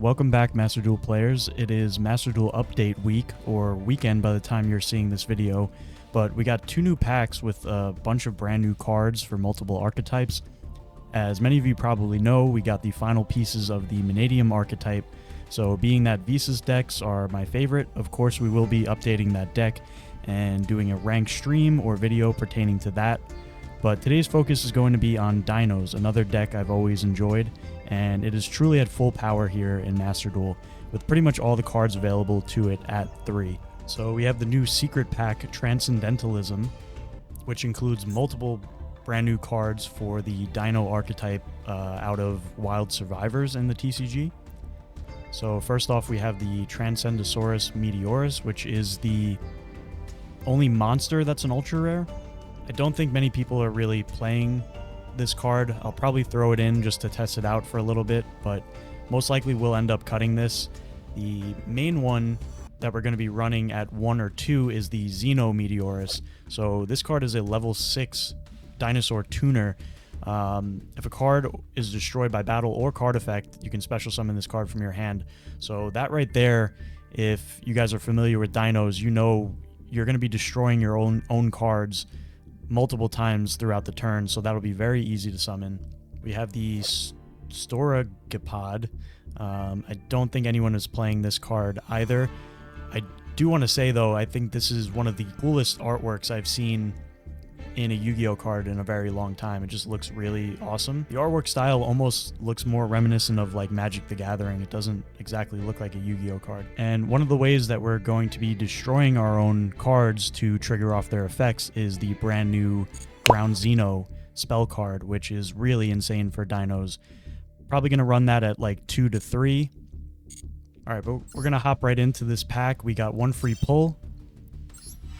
Welcome back, Master Duel players. It is Master Duel update week, or weekend by the time you're seeing this video, but we got two new packs with a bunch of brand new cards for multiple archetypes. As many of you probably know, we got the final pieces of the Vanadium archetype, so being that Visas decks are my favorite, of course we will be updating that deck and doing a ranked stream or video pertaining to that. But today's focus is going to be on Dinos, another deck I've always enjoyed, and it is truly at full power here in Master Duel, with pretty much all the cards available to it at 3. So we have the new secret pack, Transcendentalism, which includes multiple brand new cards for the Dino archetype out of Wild Survivors in the TCG. So first off, we have the Transcendosaurus Meteorus, which is the only monster that's an ultra rare. I don't think many people are really playing this card. I'll probably throw it in just to test it out for a little bit, but most likely we'll end up cutting this. The main one that we're going to be running at 1 or 2 is the Xeno Meteorus. So this card is a level 6 dinosaur tuner. If a card is destroyed by battle or card effect, you can special summon this card from your hand. So that right there, if you guys are familiar with dinos, you know you're going to be destroying your own cards multiple times throughout the turn, so that'll be very easy to summon. We have the Storagopod. I don't think anyone is playing this card either. I do want to say though, I think this is one of the coolest artworks I've seen in a Yu-Gi-Oh card in a very long time. It just looks really awesome. The artwork style almost looks more reminiscent of like Magic the Gathering. It doesn't exactly look like a Yu-Gi-Oh card. And one of the ways that we're going to be destroying our own cards to trigger off their effects is the brand new Ground Xeno spell card, which is really insane for dinos. Probably going to run that at like 2 to 3. Alright, but we're going to hop right into this pack. We got one free pull.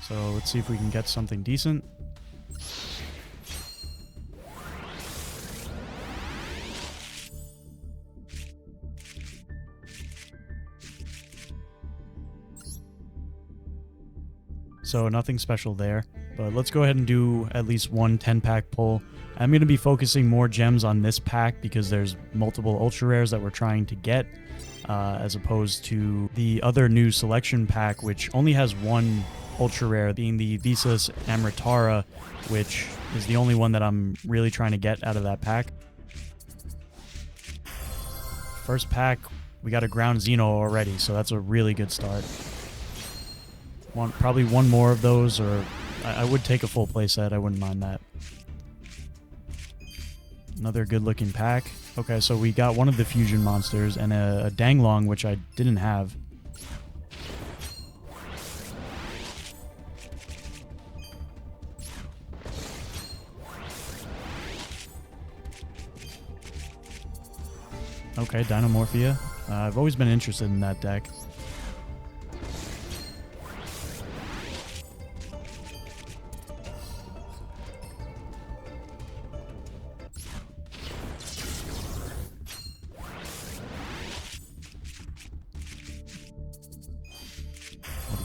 So let's see if we can get something decent. So nothing special there, but let's go ahead and do at least one 10-pack pull. I'm going to be focusing more gems on this pack because there's multiple ultra rares that we're trying to get, as opposed to the other new selection pack, which only has one ultra rare, being the Visas Amritara, which is the only one that I'm really trying to get out of that pack. First pack, we got a Ground Xeno already, so that's a really good start. Probably one more of those, or I would take a full playset. I wouldn't mind that. Another good looking pack. Okay, so we got one of the fusion monsters and a Danglong, which I didn't have. Okay, Dinomorphia. I've always been interested in that deck.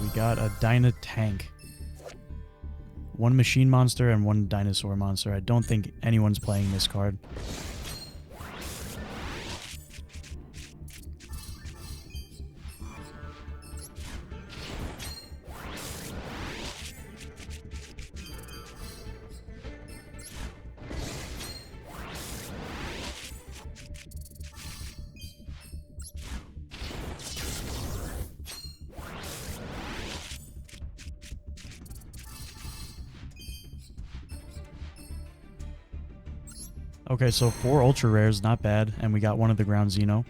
We got a Dyna Tank. One machine monster and one dinosaur monster. I don't think anyone's playing this card. Okay, so 4 ultra rares, not bad, and we got one of the Ground Xeno.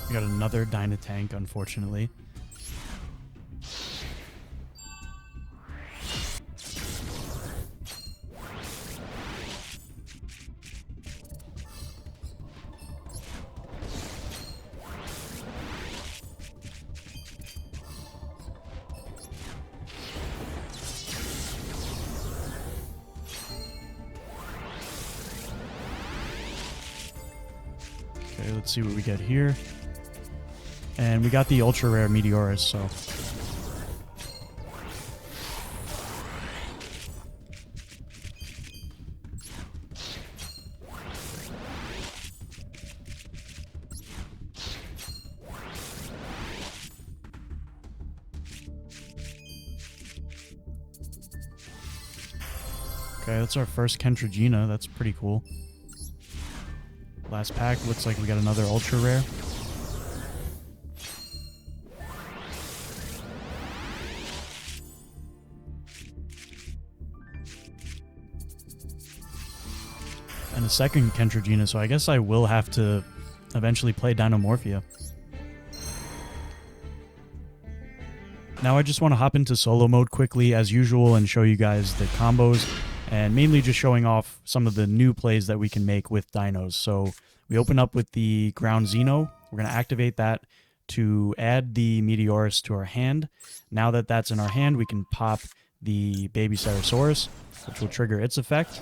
We got another Dyna Tank, unfortunately. Okay, let's see what we get here. And we got the ultra rare Meteorus, so. Okay, that's our first Kentragina. That's pretty cool. Last pack, looks like we got another ultra rare. And a second Kentragina, so I guess I will have to eventually play Dinomorphia. Now I just want to hop into solo mode quickly as usual and show you guys the combos, and mainly just showing off some of the new plays that we can make with dinos. So we open up with the ground Xeno. We're going to activate that to add the Meteorus to our hand. Now that that's in our hand, we can pop the baby Ceratosaurus, which will trigger its effect.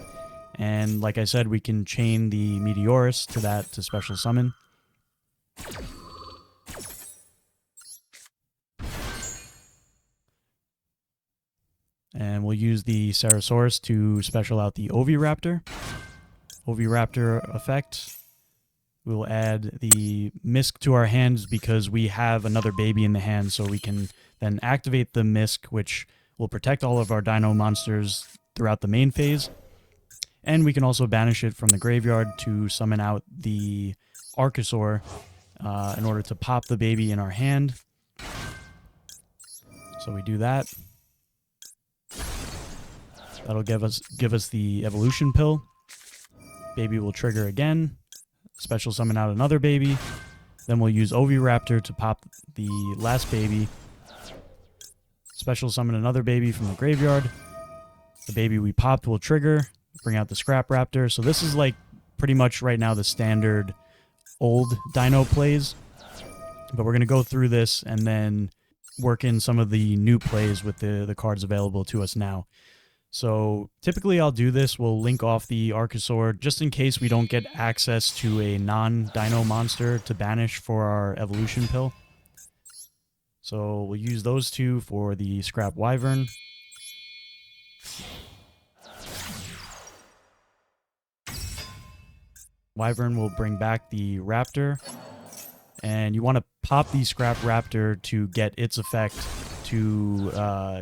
And like I said, we can chain the Meteorus to that to special summon. And we'll use the Ceratosaurus to special out the Oviraptor. Oviraptor effect. We'll add the Misk to our hands because we have another baby in the hand, so we can then activate the Misk, which will protect all of our dino monsters throughout the main phase. And we can also banish it from the graveyard to summon out the Archosaur in order to pop the baby in our hand. So we do that. That'll give us the evolution pill. Baby will trigger again. Special summon out another baby. Then we'll use Oviraptor to pop the last baby. Special summon another baby from the graveyard. The baby we popped will trigger. Bring out the Scrap Raptor. So this is like pretty much right now the standard old dino plays. But we're going to go through this and then work in some of the new plays with the cards available to us now. So typically I'll do this. We'll link off the Archosaur just in case we don't get access to a non-dino monster to banish for our evolution pill. So we'll use those two for the Scrap Wyvern. Wyvern will bring back the Raptor. And you want to pop the Scrap Raptor to get its effect to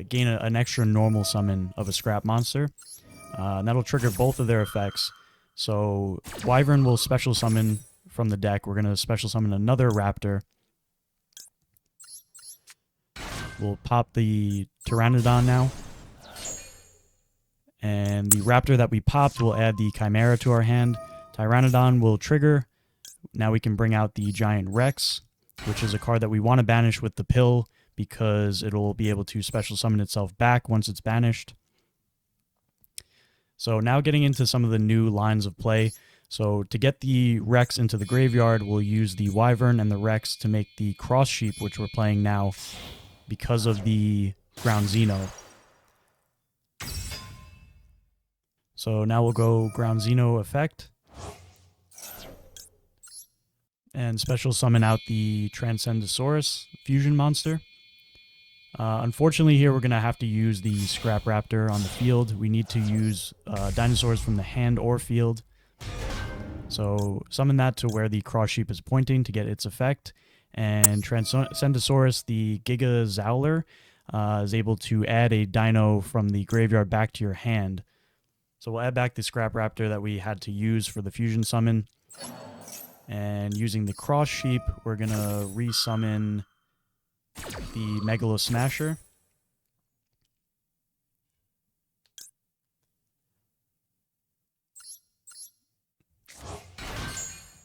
gain an extra normal summon of a Scrap monster. And that'll trigger both of their effects. So Wyvern will special summon from the deck. We're going to special summon another Raptor. We'll pop the Pteranodon now. And the Raptor that we popped will add the Chimera to our hand. Pteranodon will trigger. Now we can bring out the Giant Rex, which is a card that we want to banish with the pill because it'll be able to special summon itself back once it's banished. So now getting into some of the new lines of play. So to get the Rex into the graveyard, we'll use the Wyvern and the Rex to make the Cross Sheep, which we're playing now because of the Ground Xeno. So now we'll go Ground Xeno effect. And special summon out the Transcendosaurus fusion monster. Unfortunately here we're going to have to use the Scrap Raptor on the field. We need to use dinosaurs from the hand or field. So summon that to where the Cross Sheep is pointing to get its effect. And Transcendosaurus, the Giga Zowler, is able to add a dino from the graveyard back to your hand. So we'll add back the Scrap Raptor that we had to use for the fusion summon. And using the Cross Sheep, we're going to resummon the Megalo Smasher.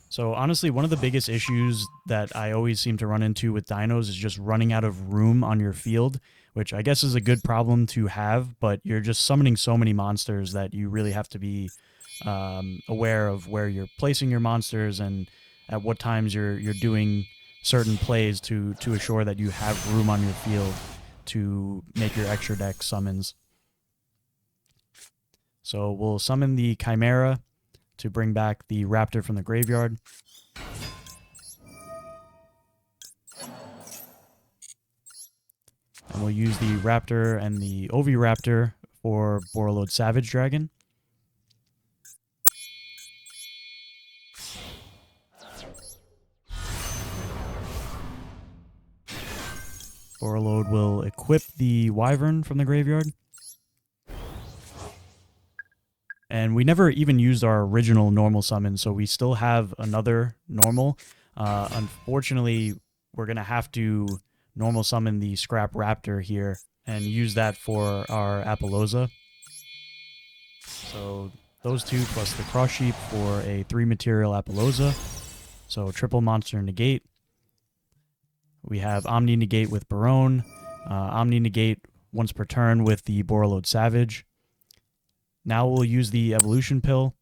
So honestly, one of the biggest issues that I always seem to run into with dinos is just running out of room on your field, which I guess is a good problem to have, but you're just summoning so many monsters that you really have to be aware of where you're placing your monsters and at what times you're doing certain plays to assure that you have room on your field to make your extra deck summons. So we'll summon the Chimera to bring back the Raptor from the graveyard. And we'll use the Raptor and the Oviraptor for Borreload Savage Dragon. Borreload will equip the Wyvern from the graveyard. And we never even used our original normal summon, so we still have another normal. Unfortunately, we're going to have to normal summon the Scrap Raptor here and use that for our Apollousa. So those two plus the Cross Sheep for a 3-material Apollousa. So triple monster negate. We have Omni negate with Barone, Omni negate once per turn with the Borreload Savage. Now we'll use the Evolution Pill.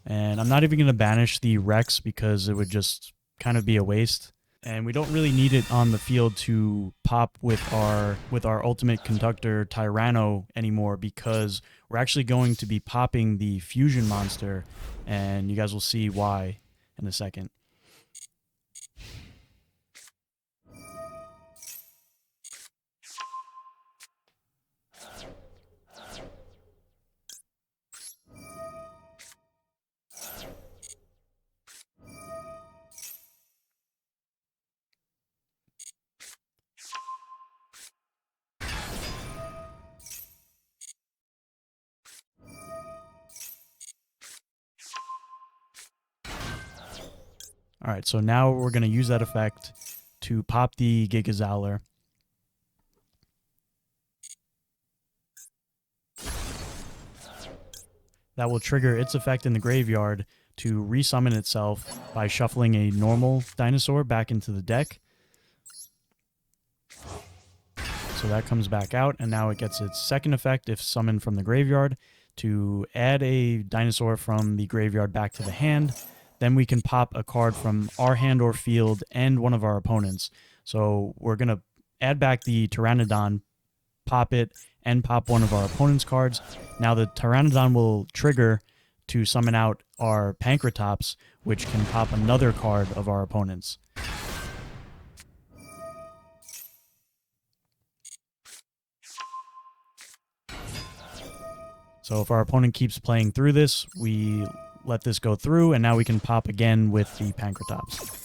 And I'm not even going to banish the Rex because it would just kind of be a waste. And we don't really need it on the field to pop with our Ultimate Conductor Tyranno anymore, because we're actually going to be popping the Fusion Monster, and you guys will see why in a second. Alright, so now we're going to use that effect to pop the Gigazowler. That will trigger its effect in the graveyard to resummon itself by shuffling a normal dinosaur back into the deck. So that comes back out, and now it gets its second effect if summoned from the graveyard to add a dinosaur from the graveyard back to the hand. Then we can pop a card from our hand or field and one of our opponents. So we're going to add back the Pteranodon, pop it, and pop one of our opponent's cards. Now the Pteranodon will trigger to summon out our Pankratops, which can pop another card of our opponent's. So if our opponent keeps playing through this, we let this go through, and now we can pop again with the Pankratops.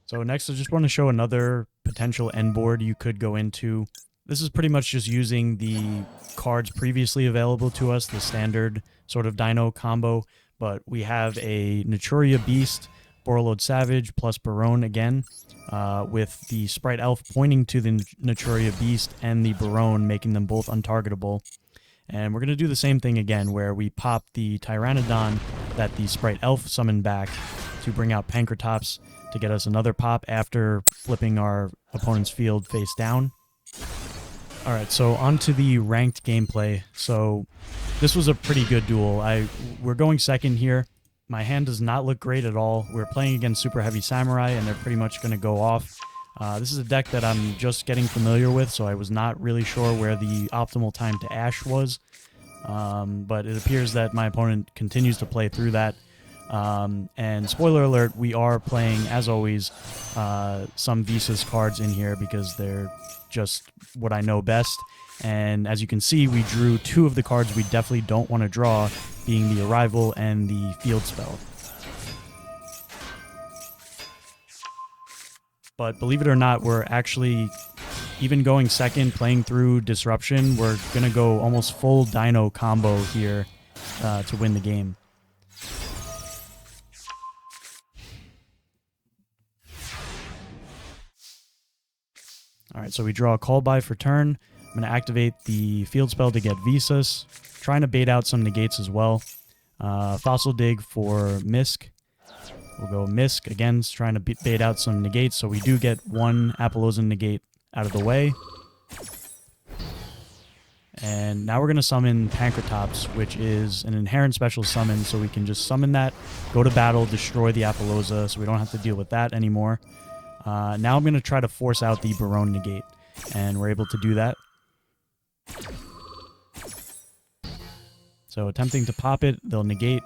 So next, I just want to show another potential end board you could go into. This is pretty much just using the cards previously available to us, the standard sort of Dino combo, but we have a Naturia Beast, Borreload Savage, plus Barone again, with the Sprite Elf pointing to the Naturia Beast and the Barone, making them both untargetable. And we're going to do the same thing again, where we pop the Pteranodon that the Sprite Elf summoned back to bring out Pankratops to get us another pop after flipping our opponent's field face down. Alright, so on to the ranked gameplay. So this was a pretty good duel. We're going second here. My hand does not look great at all. We're playing against Super Heavy Samurai, and they're pretty much going to go off. This is a deck that I'm just getting familiar with, so I was not really sure where the optimal time to Ash was. But it appears that my opponent continues to play through that. And spoiler alert, we are playing, as always, some Visas cards in here because they're just what I know best. And as you can see, we drew two of the cards we definitely don't want to draw, being the Arrival and the Field Spell. But believe it or not, we're actually, even going second, playing through Disruption, we're going to go almost full Dino combo here to win the game. Alright, so we draw a Call By for turn. I'm going to activate the Field Spell to get Visas, trying to bait out some negates as well. Fossil Dig for Misk. We'll go Misk, again, trying to bait out some negates, so we do get one Apollousa negate out of the way. And now we're going to summon Pankratops, which is an inherent special summon, so we can just summon that, go to battle, destroy the Apollousa, so we don't have to deal with that anymore. Now I'm going to try to force out the Barone negate, and we're able to do that. So attempting to pop it, they'll negate,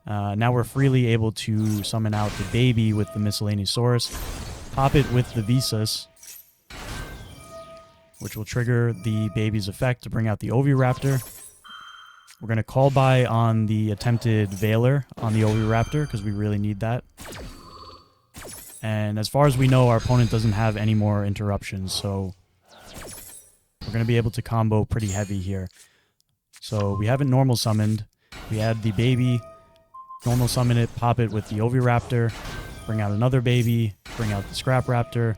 Now we're freely able to summon out the baby with the Miscellaneousaurus, pop it with the Visas, which will trigger the baby's effect to bring out the Oviraptor. We're going to call by on the attempted Veiler on the Oviraptor because we really need that. And as far as we know, our opponent doesn't have any more interruptions, so we're going to be able to combo pretty heavy here. So we haven't normal summoned. We add the baby, normal summon it, pop it with the Oviraptor, bring out another baby, bring out the Scrap Raptor.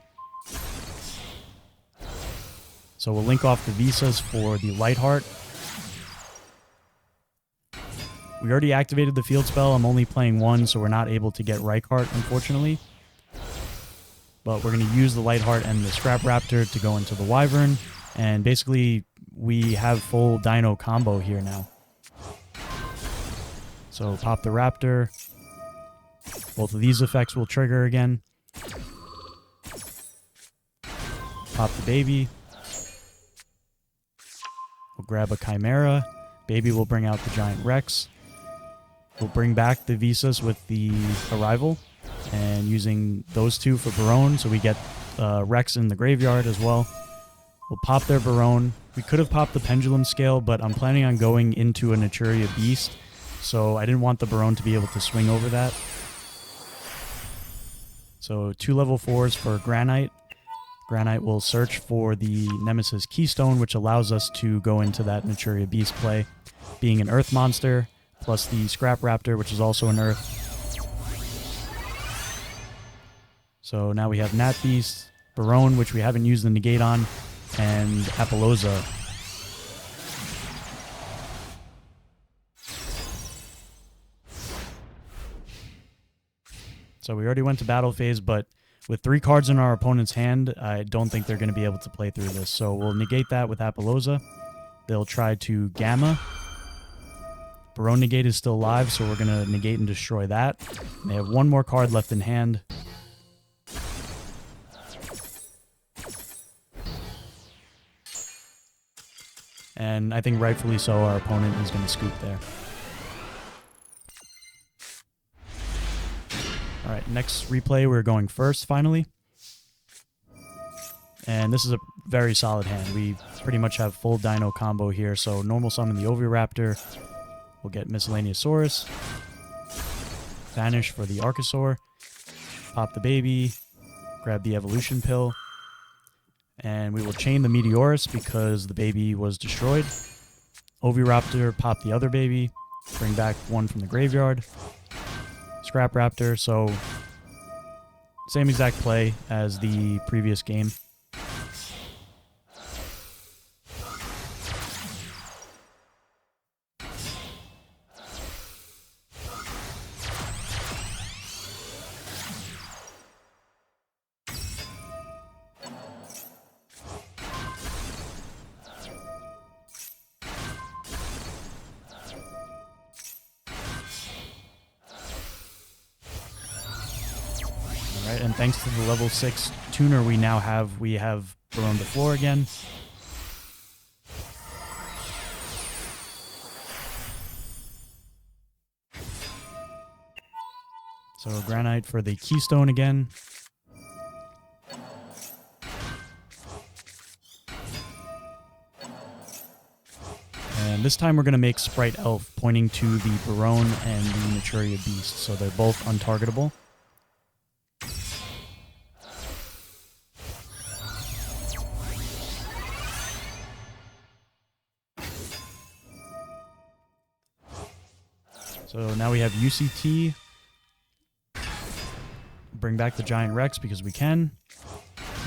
So we'll link off the Visas for the Lightheart. We already activated the field spell. I'm only playing one, so we're not able to get Reichart, unfortunately. But we're going to use the Lightheart and the Scrap Raptor to go into the Wyvern. And basically, we have full Dino combo here now. So pop the Raptor. Both of these effects will trigger again. Pop the baby. We'll grab a Chimera. Baby will bring out the Giant Rex. We'll bring back the Visas with the Arrival. And using those two for Barone, so we get Rex in the graveyard as well. We'll pop their Barone. We could have popped the Pendulum Scale, but I'm planning on going into a Naturia Beast, so I didn't want the Barone to be able to swing over that. So 2 level 4s for Granite. Granite will search for the Nemesis Keystone, which allows us to go into that Naturia Beast play, being an Earth monster, plus the Scrap Raptor, which is also an Earth. So now we have Nat Beast, Barone, which we haven't used the negate on, and Apollousa. So we already went to battle phase, but with 3 cards in our opponent's hand, I don't think they're going to be able to play through this. So we'll negate that with Apollousa. They'll try to Gamma. Barone negate is still alive, so we're going to negate and destroy that. And they have 1 more card left in hand. And I think rightfully so, our opponent is going to scoop there. Alright, next replay, we're going first, finally. And this is a very solid hand. We pretty much have full Dino combo here, so normal summon the Oviraptor. We'll get Miscellaneousaurus. Vanish for the Archosaur. Pop the baby. Grab the Evolution Pill. And we will chain the Meteorus because the baby was destroyed. Oviraptor, pop the other baby. Bring back 1 from the graveyard. Scrap Raptor, so same exact play as the previous game. Alright, and thanks to the level 6 tuner we have Barone the floor again. So Granite for the Keystone again. And this time we're going to make Sprite Elf, pointing to the Barone and the Naturia Beast, so they're both untargetable. So now we have UCT. Bring back the Giant Rex because we can.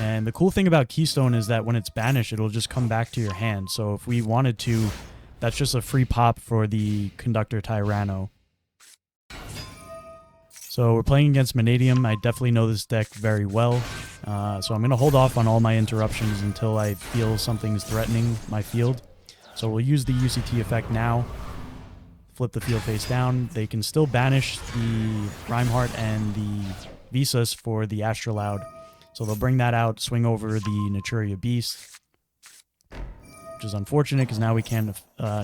And the cool thing about Keystone is that when it's banished, it'll just come back to your hand. So if we wanted to, that's just a free pop for the Conductor Tyranno. So we're playing against Manadium. I definitely know this deck very well. So I'm going to hold off on all my interruptions until I feel something's threatening my field. So we'll use the UCT effect now. Flip the field face down. They can still banish the Rhymeheart and the Visas for the Astrolaud. So they'll bring that out, swing over the Naturia Beast, which is unfortunate because now we can't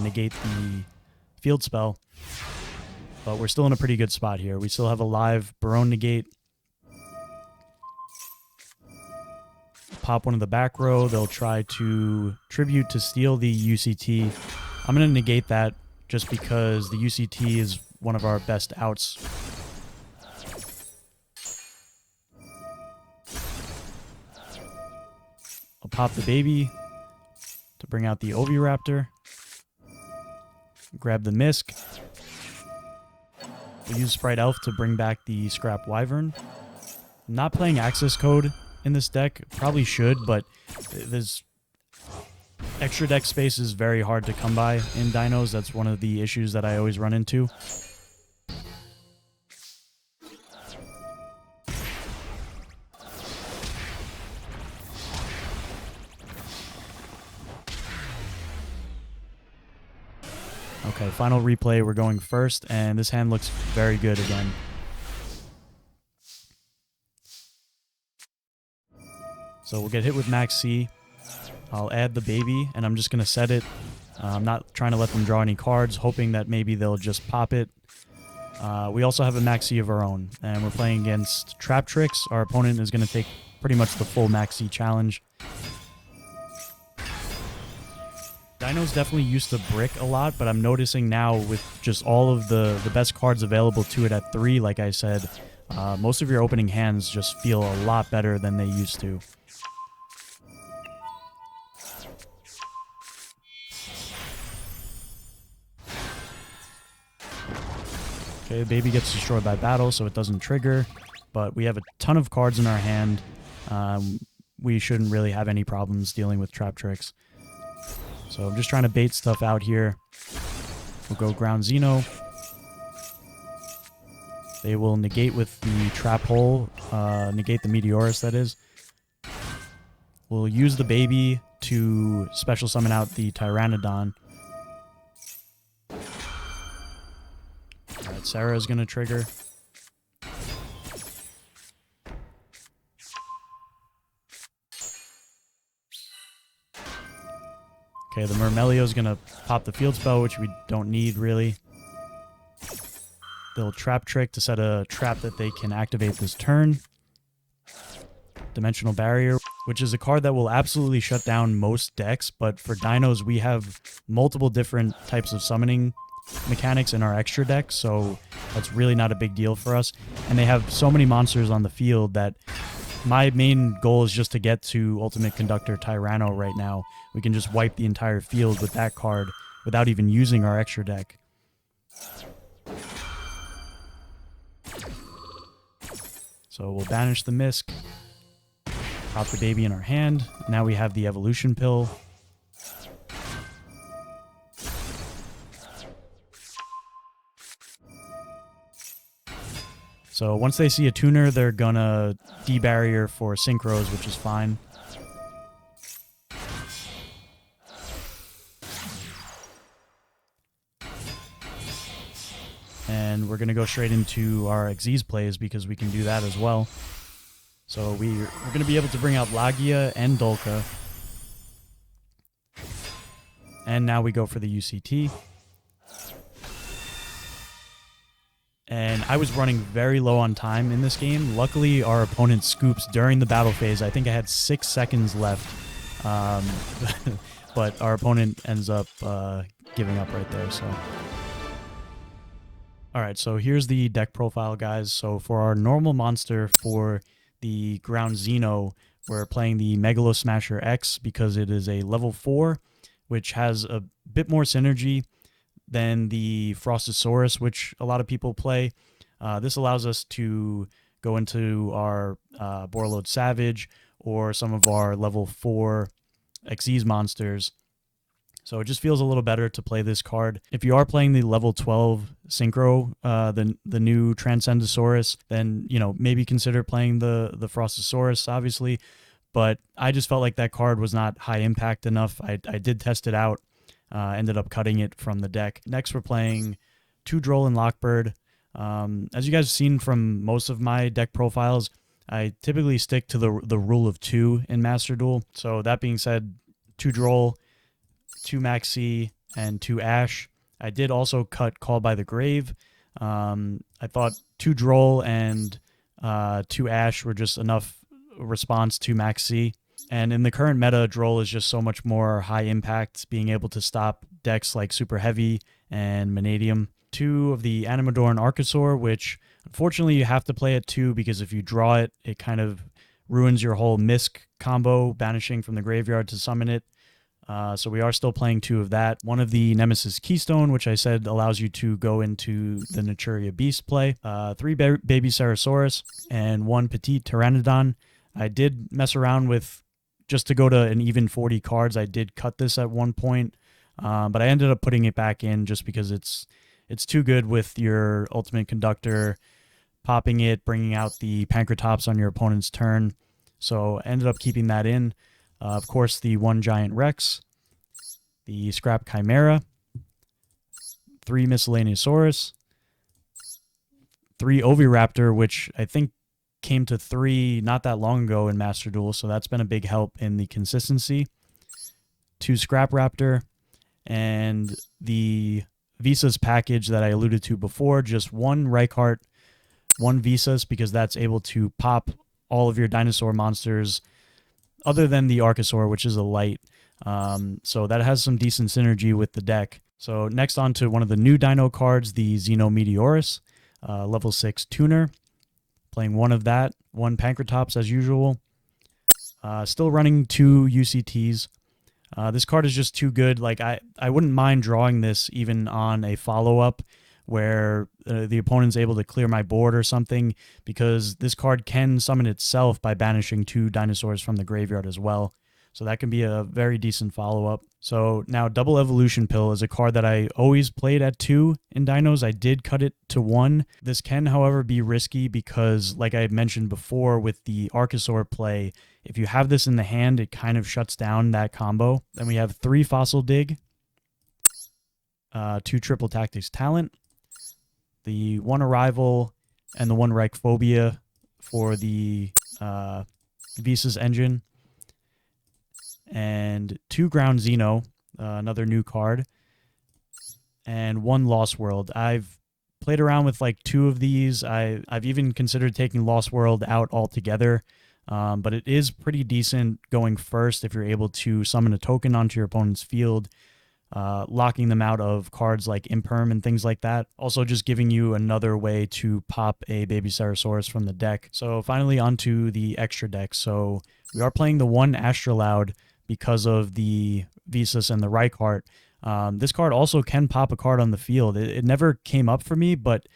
negate the field spell. But we're still in a pretty good spot here. We still have a live Barone negate. Pop one of the back row. They'll try to tribute to steal the UCT. I'm going to negate that just because the UCT is one of our best outs. I'll pop the baby to bring out the Oviraptor. Grab the Misk. We'll use Sprite Elf to bring back the Scrap Wyvern. I'm not playing Access Code in this deck. Probably should, but there's extra deck space is very hard to come by in Dinos. That's one of the issues that I always run into. Okay, final replay. We're going first, and this hand looks very good again. So we'll get hit with Max C. I'll add the baby, and I'm just going to set it. I'm not trying to let them draw any cards, hoping that maybe they'll just pop it. We also have a Max C of our own, and we're playing against Trap Tricks. Our opponent is going to take pretty much the full Max C challenge. Dino's definitely used to brick a lot, but I'm noticing now with just all of the best cards available to it at 3, like I said, most of your opening hands just feel a lot better than they used to. Okay, baby gets destroyed by battle, so it doesn't trigger, but we have a ton of cards in our hand. We shouldn't really have any problems dealing with Trap Tricks. So I'm just trying to bait stuff out here. We'll go Ground Xeno. They will negate with the Trap Hole, negate the Meteorus, that is. We'll use the baby to special summon out the Tyrannodon. Alright, Sarah's going to trigger. Okay, the Murmelio's going to pop the field spell, which we don't need, really. They'll Trap Trick to set a trap that they can activate this turn. Dimensional Barrier, which is a card that will absolutely shut down most decks, but for Dinos, we have multiple different types of summoning mechanics in our extra deck, so that's really not a big deal for us. And they have so many monsters on the field that my main goal is just to get to Ultimate Conductor Tyranno right now. We can just wipe the entire field with that card without even using our extra deck. So we'll banish the Misk, pop the baby in our hand. Now we have the Evolution Pill. So once they see a tuner, they're gonna debarrier for synchros, which is fine. And we're gonna go straight into our Xyz plays because we can do that as well. So we're gonna be able to bring out Lagia and Dolka. And now we go for the UCT. And I was running very low on time in this game. Luckily, our opponent scoops during the battle phase. I think I had 6 seconds left. But our opponent ends up giving up right there. So, alright, so here's the deck profile, guys. So for our normal monster, for the Ground Xeno, we're playing the Megalo Smasher X because it is a level 4, which has a bit more synergy than the Frostosaurus, which a lot of people play. This allows us to go into our Borreload Savage or some of our level 4 Xyz monsters. So it just feels a little better to play this card. If you are playing the level 12 Synchro, the new Transcendosaurus, then, you know, maybe consider playing the Frostosaurus, obviously. But I just felt like that card was not high impact enough. I did test it out. Ended up cutting it from the deck. Next, we're playing 2 Droll and Lockbird. As you guys have seen from most of my deck profiles, I typically stick to the rule of 2 in Master Duel. So that being said, 2 Droll, 2 Maxi, and 2 Ash. I did also cut Call by the Grave. I thought 2 Droll and 2 Ash were just enough response to Max C. And in the current meta, Droll is just so much more high impact, being able to stop decks like Super Heavy and Vanadium. 2 of the Animador and Archosaur, which unfortunately you have to play at 2 because if you draw it, it kind of ruins your whole Misk combo, banishing from the graveyard to summon it. So we are still playing 2 of that. 1 of the Nemesis Keystone, which I said allows you to go into the Naturia Beast play. 3 Baby Sarasaurus and 1 Petite Pteranodon. I did mess around with, just to go to an even 40 cards, I did cut this at one point, but I ended up putting it back in just because it's too good with your Ultimate Conductor, popping it, bringing out the Pancratops on your opponent's turn. So I ended up keeping that in. Of course, the 1 Giant Rex, the Scrap Chimera, 3 Miscellaneousaurus, 3 Oviraptor, which I think came to 3 not that long ago in Master Duel, so that's been a big help in the consistency. 2 Scrap Raptor, and the Visas package that I alluded to before, just 1 Reichardt, 1 Visas, because that's able to pop all of your dinosaur monsters other than the Archosaur, which is a light. So that has some decent synergy with the deck. So next on to one of the new Dino cards, the Xenometeorus, level 6 tuner. Playing 1 of that, 1 Pancratops as usual. Still running 2 UCTs. This card is just too good. Like I wouldn't mind drawing this even on a follow-up where the opponent's able to clear my board or something, because this card can summon itself by banishing 2 dinosaurs from the graveyard as well. So that can be a very decent follow-up. So now Double Evolution Pill is a card that I always played at 2 in Dinos. I did cut it to 1. This can, however, be risky because, like I had mentioned before with the Archosaur play, if you have this in the hand, it kind of shuts down that combo. Then we have 3 Fossil Dig, 2 Triple Tactics Talent, the 1 Arrival, and the 1 Reichphobia for the Visas engine, and 2 Ground Xeno, another new card, and 1 Lost World. I've played around with like 2 of these. I've even considered taking Lost World out altogether, but it is pretty decent going first if you're able to summon a token onto your opponent's field, locking them out of cards like Imperm and things like that. Also just giving you another way to pop a Baby Sarasaurus from the deck. So finally onto the extra deck. So we are playing the 1 Astrolaud because of the Visas and the Reichardt. This card also can pop a card on the field. It never came up for me, but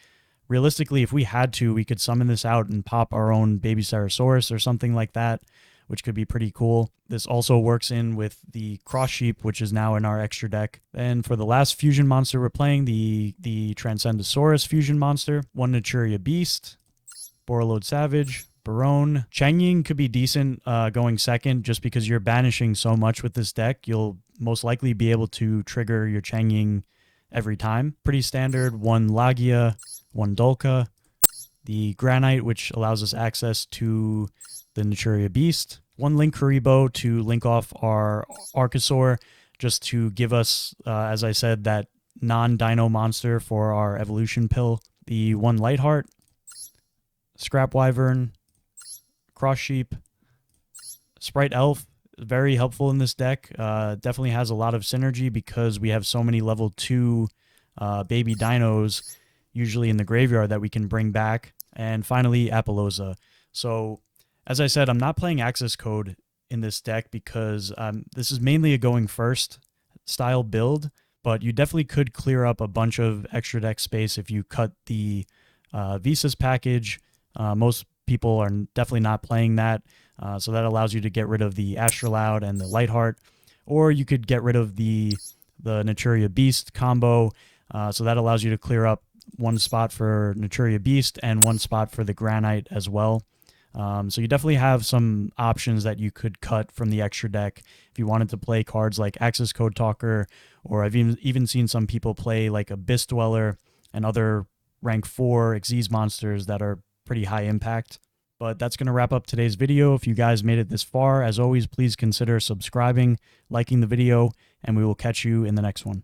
realistically, if we had to, we could summon this out and pop our own Baby Sarasaurus or something like that, which could be pretty cool. This also works in with the Cross Sheep, which is now in our extra deck. And for the last fusion monster we're playing, the Transcendosaurus fusion monster, 1 Naturia Beast, Borreload Savage, Barone. Changying could be decent going second just because you're banishing so much with this deck. You'll most likely be able to trigger your Changying every time. Pretty standard, 1 Lagia, 1 Dolka, the Granite, which allows us access to the Naturia Beast, 1 Link Haribo to link off our Archosaur, just to give us, as I said, that non-dino monster for our evolution pill, the 1 Lightheart, Scrap Wyvern, Cross Sheep, Sprite Elf, very helpful in this deck. Definitely has a lot of synergy because we have so many level 2 baby dinos usually in the graveyard that we can bring back. And finally, Apollosa. So as I said, I'm not playing Access Code in this deck because this is mainly a going first style build, but you definitely could clear up a bunch of extra deck space if you cut the Visas package. Most people are definitely not playing that, so that allows you to get rid of the Astrolaud and the Lightheart, or you could get rid of the Naturia Beast combo, so that allows you to clear up 1 spot for Naturia Beast and 1 spot for the Granite as well. So you definitely have some options that you could cut from the extra deck if you wanted to play cards like Access Code Talker, or I've even seen some people play like Abyss Dweller and other rank 4 Xyz monsters that are pretty high impact. But that's going to wrap up today's video. If you guys made it this far, as always, please consider subscribing, liking the video, and we will catch you in the next one.